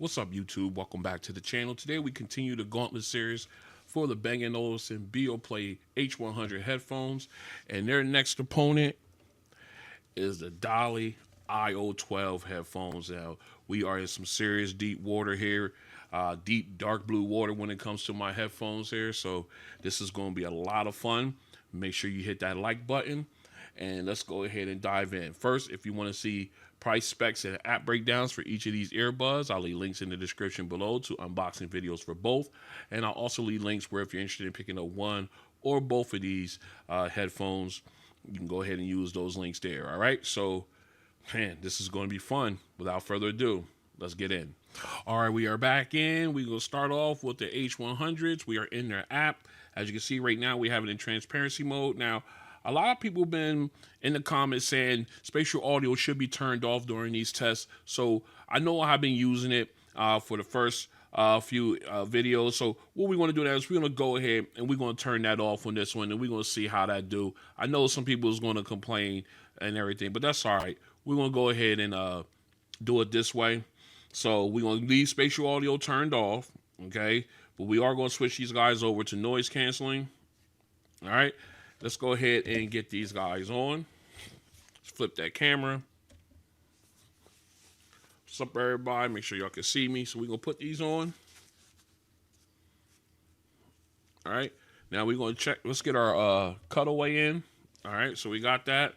What's up, YouTube? Welcome back to the channel. Today we continue the Gauntlet Series for the Bang Olufsen Beoplay H100 headphones, and their next opponent is the DALI IO-12 headphones. Now, we are in some serious deep water here, deep dark blue water when it comes to my headphones here, so this is going to be a lot of fun. Make sure you hit that like button, and let's go ahead and dive in. First, if you want to see price specs and app breakdowns for each of these earbuds, I'll leave links in the description below to unboxing videos for both, and I'll also leave links where if you're interested in picking up one or both of these headphones, you can go ahead and use those links there. All right, so man, this is going to be fun. Without further ado, let's get in. All right, we are back in. We're going to start off with the H100s. We are in their app. As you can see right now, we have it in transparency mode. Now, a lot of people have been in the comments saying spatial audio should be turned off during these tests. So I know I've been using it for the first few videos. So what we're going to do now is we're going to go ahead and we're going to turn that off on this one, and we're going to see how that do. I know some people is going to complain and everything, but that's all right. We're going to go ahead and do it this way. So we're going to leave spatial audio turned off, okay? But we are going to switch these guys over to noise canceling. All right, let's go ahead and get these guys on. Let's flip that camera. What's up, everybody? Make sure y'all can see me. So we're going to put these on. All right, now we're going to check. Let's get our cutaway in. All right, so we got that.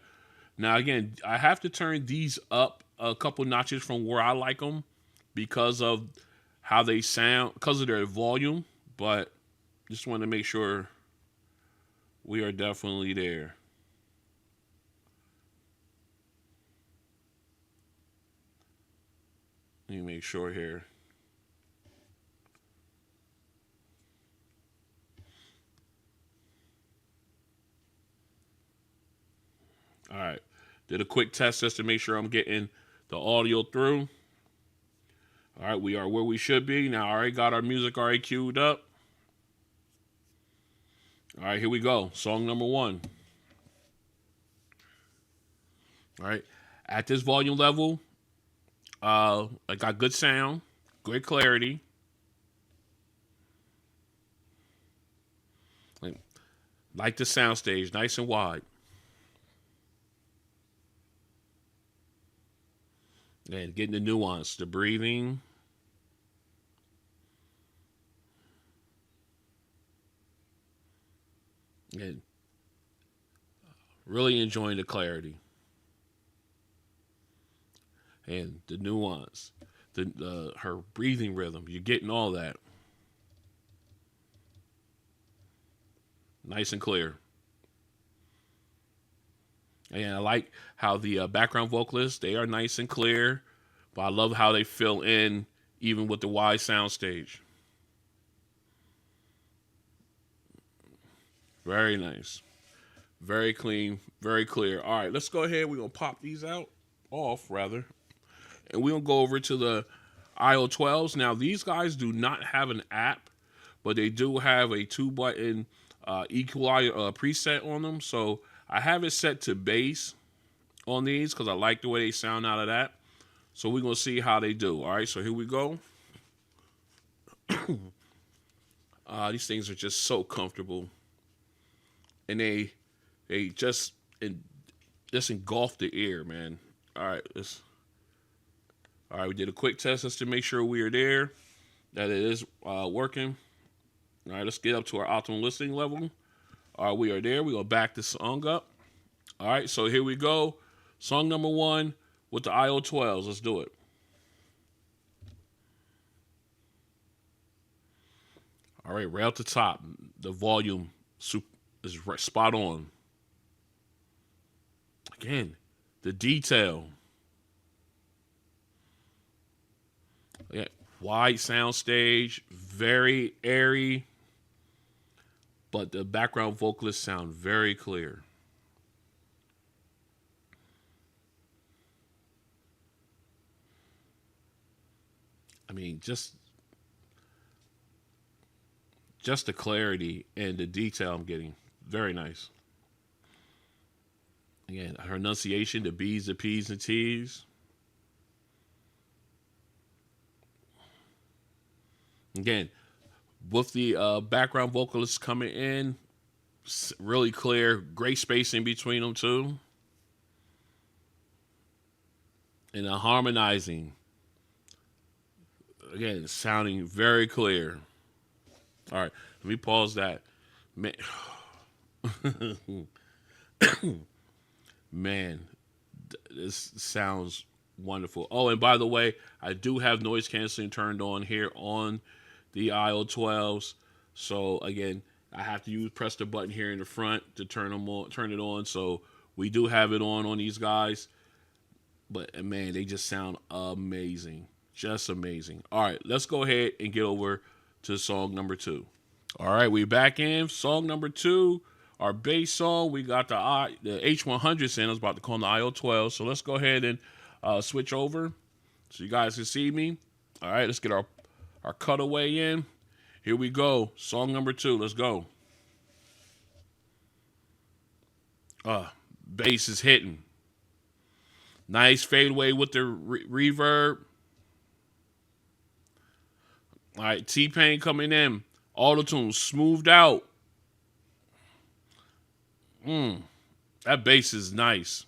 Now, again, I have to turn these up a couple notches from where I like them because of how they sound, because of their volume, but just want to make sure we are definitely there. Let me make sure here. All right, did a quick test just to make sure I'm getting the audio through. All right, we are where we should be. Now, I already got our music already queued up. All right, here we go. Song number one. All right, at this volume level, I got good sound, great clarity. Like the soundstage, nice and wide. And getting the nuance, the breathing. And really enjoying the clarity. And the nuance. Her breathing rhythm. You're getting all that. Nice and clear. And I like how the background vocalists, they are nice and clear, but I love how they fill in even with the wide soundstage. Very nice. Very clean, very clear. All right, let's go ahead. We're going to pop these off, rather. And we're going to go over to the IO-12s. Now, these guys do not have an app, but they do have a 2-button equalizer preset on them. So I have it set to bass on these because I like the way they sound out of that. So we're going to see how they do. All right, so here we go. These things are just so comfortable. And they just engulf the ear, man. All right, we did a quick test just to make sure we are there, that it is working. All right, let's get up to our optimal listening level. All right, we are there. We're going to back the song up. All right, so here we go. Song number one with the IO-12s. Let's do it. All right, right at the top, the volume is spot on. Again, the detail. Yeah, wide sound stage, very airy, but the background vocalists sound very clear. I mean, just the clarity and the detail I'm getting. Very nice. Again, her enunciation, the B's, the P's, and T's. Again, with the background vocalists coming in, really clear, great spacing between them too, and harmonizing. Again, sounding very clear. All right, let me pause that. Man, man, this sounds wonderful. Oh, and by the way, I do have noise canceling turned on here on the IO-12s. So again, I have to press the button here in the front to turn it on. So we do have it on these guys. But man, they just sound amazing. Just amazing. All right, let's go ahead and get over to song number 2. All right, we back in. Song number 2, our bass song. We got the H100 in. I was about to call them the IO-12. So let's go ahead and switch over so you guys can see me. All right, let's get our cutaway in. Here we go. Song number 2. Let's go. Bass is hitting. Nice fadeaway with the reverb. All right, T-Pain coming in. Auto-tune smoothed out. That bass is nice.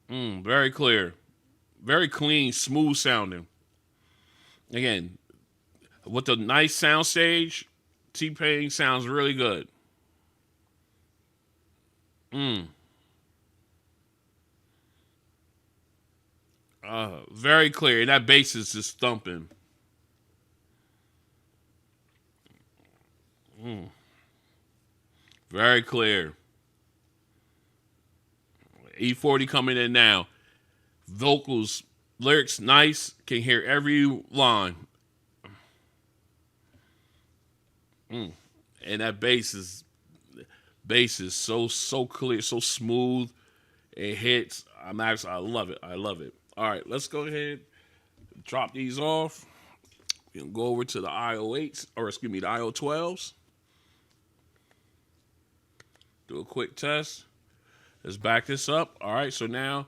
Very clear. Very clean, smooth sounding. Again, with the nice sound stage, T-Pain sounds really good. Very clear. And that bass is just thumping. Very clear. E40 coming in now. Vocals, lyrics nice. Can hear every line. And that bass is so clear, so smooth. It hits. I love it. I love it. All right, let's go ahead, drop these off. We can go over to the IO-8s, or excuse me, the IO-12s. Do a quick test. Let's back this up. All right, so now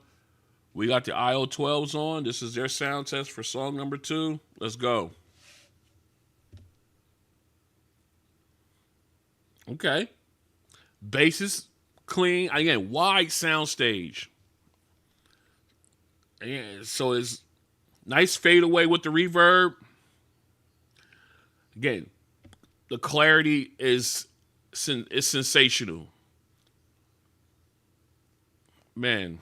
we got the IO-12s on. This is their sound test for song number 2. Let's go. Okay. Bass is clean. Again, wide sound stage. And so it's nice fadeaway with the reverb. Again, the clarity is sensational. Man.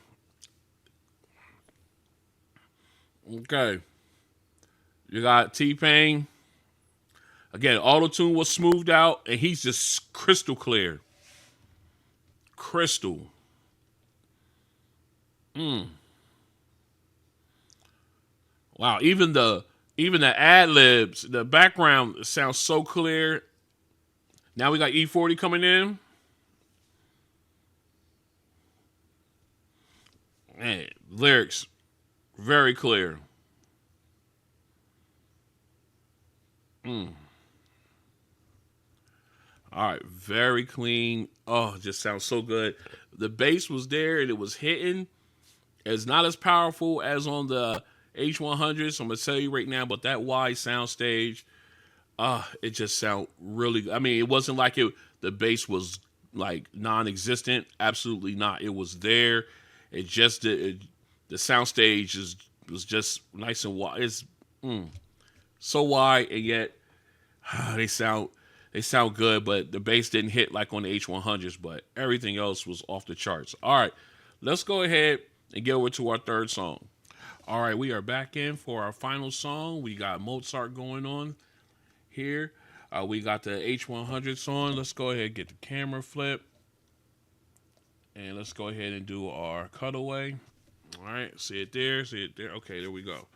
Okay. You got T-Pain. Again, auto-tune was smoothed out, and he's just crystal clear. Crystal. Wow, even the ad libs, the background sounds so clear. Now we got E40 coming in. Man, lyrics very clear. All right, very clean. Oh, it just sounds so good. The bass was there and it was hitting. It's not as powerful as on the H100, so I'm going to tell you right now, but that wide sound stage, it just sound really good. I mean, it wasn't like the bass was like non-existent. Absolutely not. It was there. It just, the sound stage was just nice and wide. It's so wide, and yet they sound good, but the bass didn't hit like on the H100s, but everything else was off the charts. All right, let's go ahead and get over to our third song. All right, we are back in for our final song. We got Mozart going on here. We got the H100s on. Let's go ahead and get the camera flip. And let's go ahead and do our cutaway. All right, see it there, see it there. Okay, there we go.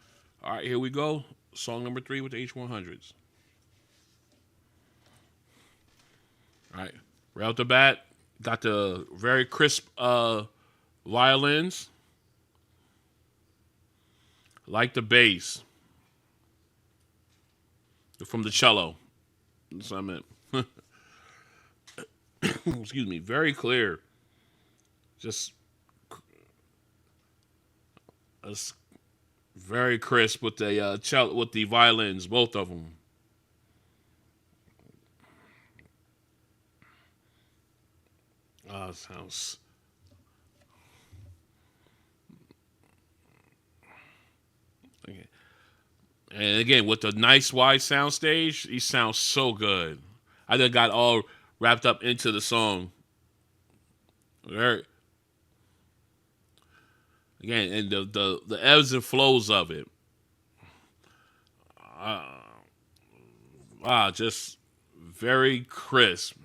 All right, here we go. Song number 3 with the H100s. All right, right off the bat, got the very crisp violins. Like the bass. From the cello. That's what I meant. Excuse me, very clear. Just Very crisp with the cello, with the violins, both of them. Sounds. Okay. And again, with the nice wide soundstage, he sounds so good. I just got all wrapped up into the song. Very, again, and the ebbs and flows of it. Just very crisp.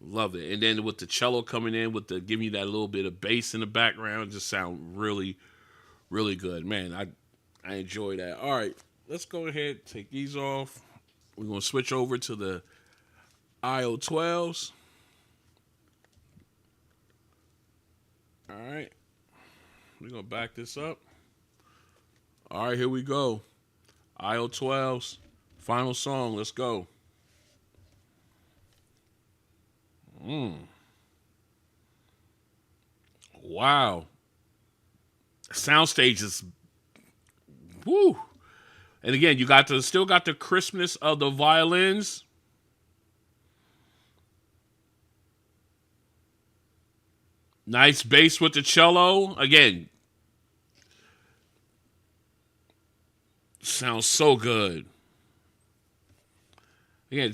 Love it. And then with the cello coming in, with the giving you that little bit of bass in the background, just sound really, really good. Man, I enjoy that. All right, let's go ahead take these off. We're gonna switch over to the IO-12s. All right, we're gonna back this up. All right, here we go. IO-12s, final song. Let's go. Wow, soundstage is woo. And again, you got the still got the crispness of the violins. Nice bass with the cello. Again, sounds so good. Again,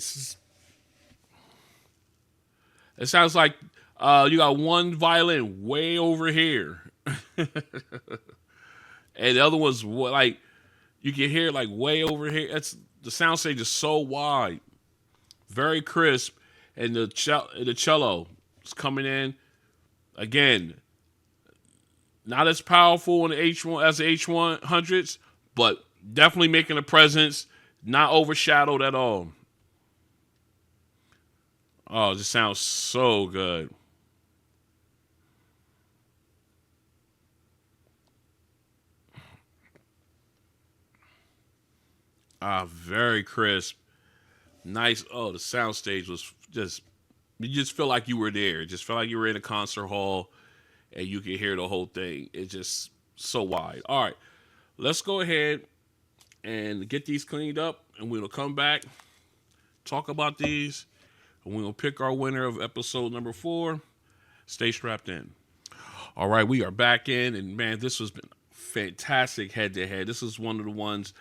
it sounds like you got one violin way over here, and the other one's like you can hear like way over here. That's the soundstage is so wide, very crisp, and the cello is coming in again. Not as powerful in the H1 as the H100s, but definitely making a presence. Not overshadowed at all. Oh, this sounds so good. Very crisp. Nice. Oh, the soundstage was just, you just feel like you were there. Just felt like you were in a concert hall and you could hear the whole thing. It's just so wide. All right, let's go ahead and get these cleaned up and we'll come back, talk about these, and we'll pick our winner of episode number 4. Stay strapped in. All right, we are back in, and man, this has been fantastic head to head. This is one of the ones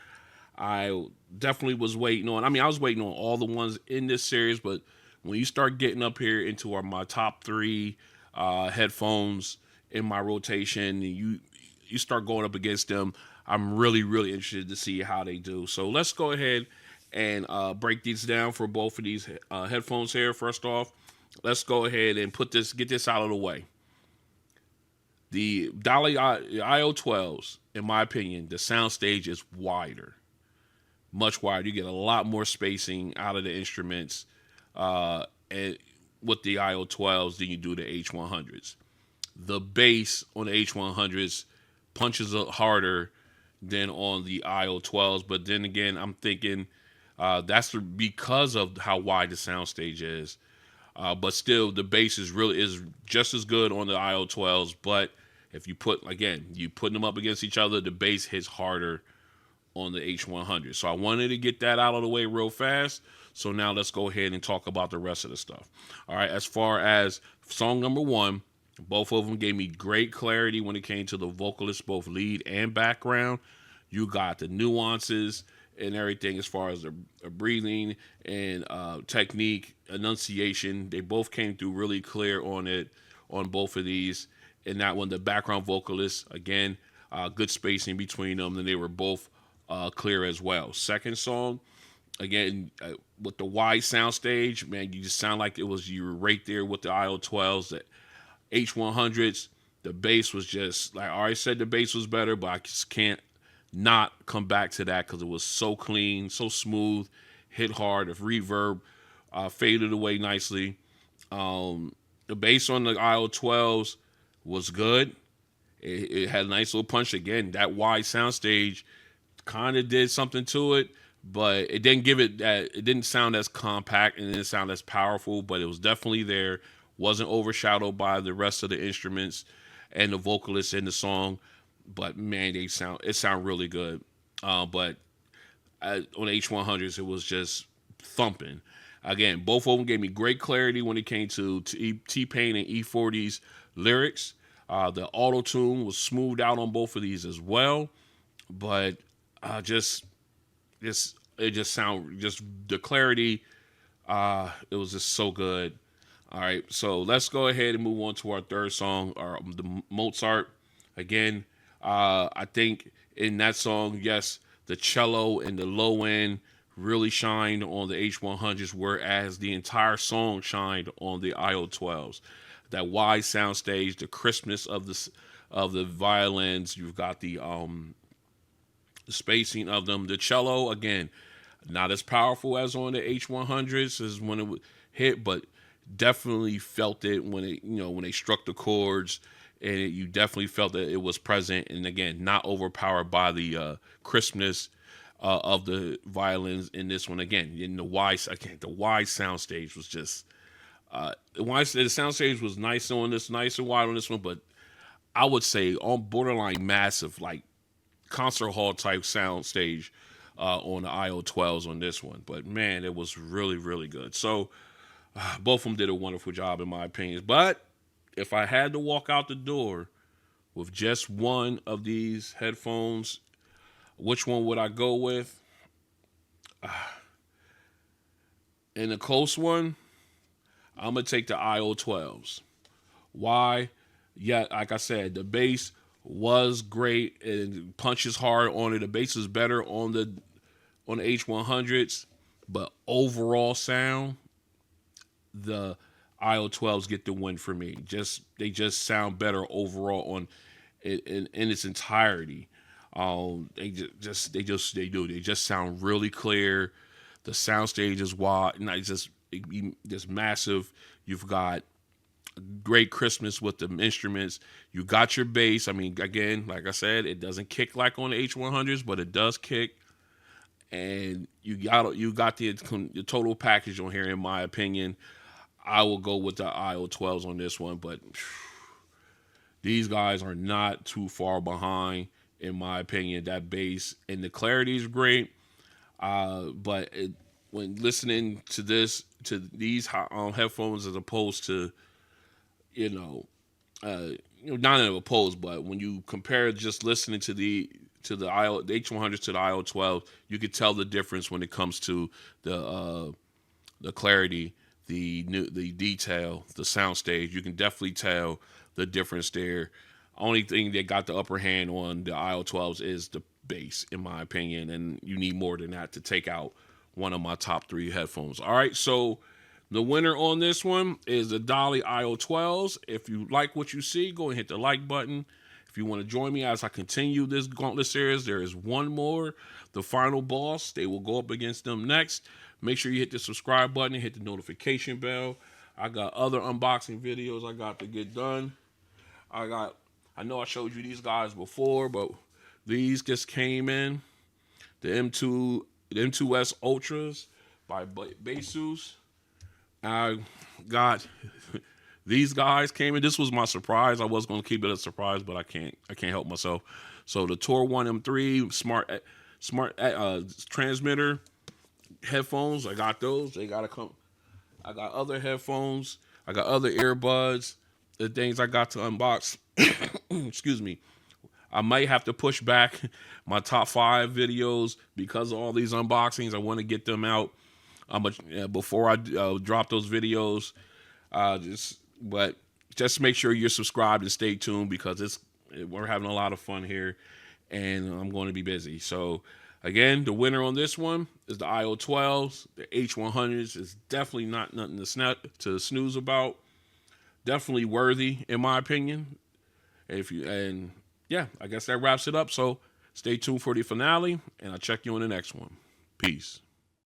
I definitely was waiting on. I mean, I was waiting on all the ones in this series, but when you start getting up here into my top 3 headphones in my rotation, you start going up against them. I'm really, really interested to see how they do. So let's go ahead and break these down for both of these headphones here. First off, let's go ahead and get this out of the way. The DALI IO-12s, in my opinion, the soundstage is wider, much wider. You get a lot more spacing out of the instruments and with the IO-12s than you do the H100s. The bass on the H100s punches harder than on the IO-12s, but then again, I'm thinking that's because of how wide the soundstage is. But still, the bass is just as good on the IO-12s. But if you put them up against each other, the bass hits harder on the H100. So I wanted to get that out of the way real fast. So now let's go ahead and talk about the rest of the stuff. All right, as far as song number 1, both of them gave me great clarity when it came to the vocalists, both lead and background. You got the nuances and everything as far as the breathing and technique, enunciation. They both came through really clear on it, on both of these. And that one, the background vocalists, again, good spacing between them, and they were both clear as well. Second song, again, with the wide soundstage, man, you just sound like you were right there with the IO-12s, the H100s. The bass was just, like I already said, the bass was better, but I just can't not come back to that because it was so clean, so smooth, hit hard. The reverb faded away nicely. The bass on the IO-12s was good. It had a nice little punch. Again, that wide soundstage kind of did something to it, but it didn't give it that. It didn't sound as compact and it didn't sound as powerful, but it was definitely there. Wasn't overshadowed by the rest of the instruments and the vocalists in the song. But man, it sound really good. But on H100s, it was just thumping. Again, both of them gave me great clarity when it came to T-Pain and E40's lyrics. The auto tune was smoothed out on both of these as well, but it just sound just the clarity. It was just so good. All right, so let's go ahead and move on to our third song, the Mozart. Again, I think in that song, yes, the cello and the low end really shined on the H100s, whereas the entire song shined on the IO-12s. That wide soundstage, the crispness of the violins. You've got the spacing of them. The cello, again, not as powerful as on the H100s as when it would hit, but definitely felt it when when they struck the chords, and you definitely felt that it was present. And again, not overpowered by the crispness of the violins in this one. Again, in the wide soundstage was just the soundstage was nice and wide on this one, but I would say on borderline massive, like concert hall type soundstage on the IO-12s on this one. But man, it was really, really good. So both of them did a wonderful job in my opinion. But if I had to walk out the door with just one of these headphones, which one would I go with? In a close one, I'm going to take the IO-12s. Why? Yeah, like I said, the bass was great and punches hard on it. The bass is better on the H100s, but overall sound, the IO-12s get the win for me. They just sound better overall on in its entirety. They just sound really clear. The soundstage is wide, and just massive. You've got great crispness with the instruments. You got your bass. I mean, again, like I said, it doesn't kick like on the H100s, but it does kick. And you got the total package on here, in my opinion. I will go with the IO-12s on this one, but these guys are not too far behind, in my opinion. That bass and the clarity is great, but when listening to these headphones as opposed to not in opposed, but when you compare just listening to the H100 to the IO-12, you could tell the difference when it comes to the clarity, the detail, the soundstage. You can definitely tell the difference there. Only thing that got the upper hand on the IO-12s is the bass, in my opinion, and you need more than that to take out one of my top 3 headphones. All right, so the winner on this one is the DALI IO-12s. If you like what you see, go and hit the like button. If you want to join me as I continue this Gauntlet Series, there is one more, the final boss. They will go up against them next. Make sure you hit the subscribe button and hit the notification bell. I got other unboxing videos I got to get done. I know I showed you these guys before, but these just came in. The M2S Ultras by Basus. I got these guys came in. This was my surprise. I was going to keep it a surprise, but I can't help myself. So the Tor 1 M3 smart transmitter headphones. I got those. They gotta come. I got other headphones. I got other earbuds. The things I got to unbox. Excuse me. I might have to push back my top 5 videos because of all these unboxings. I want to get them out before I drop those videos. But just make sure you're subscribed and stay tuned, because we're having a lot of fun here, and I'm going to be busy. So again, the winner on this one is the IO-12s. The H100s is definitely not nothing to snooze about. Definitely worthy, in my opinion. Yeah, I guess that wraps it up. So stay tuned for the finale, and I'll check you on the next one. Peace.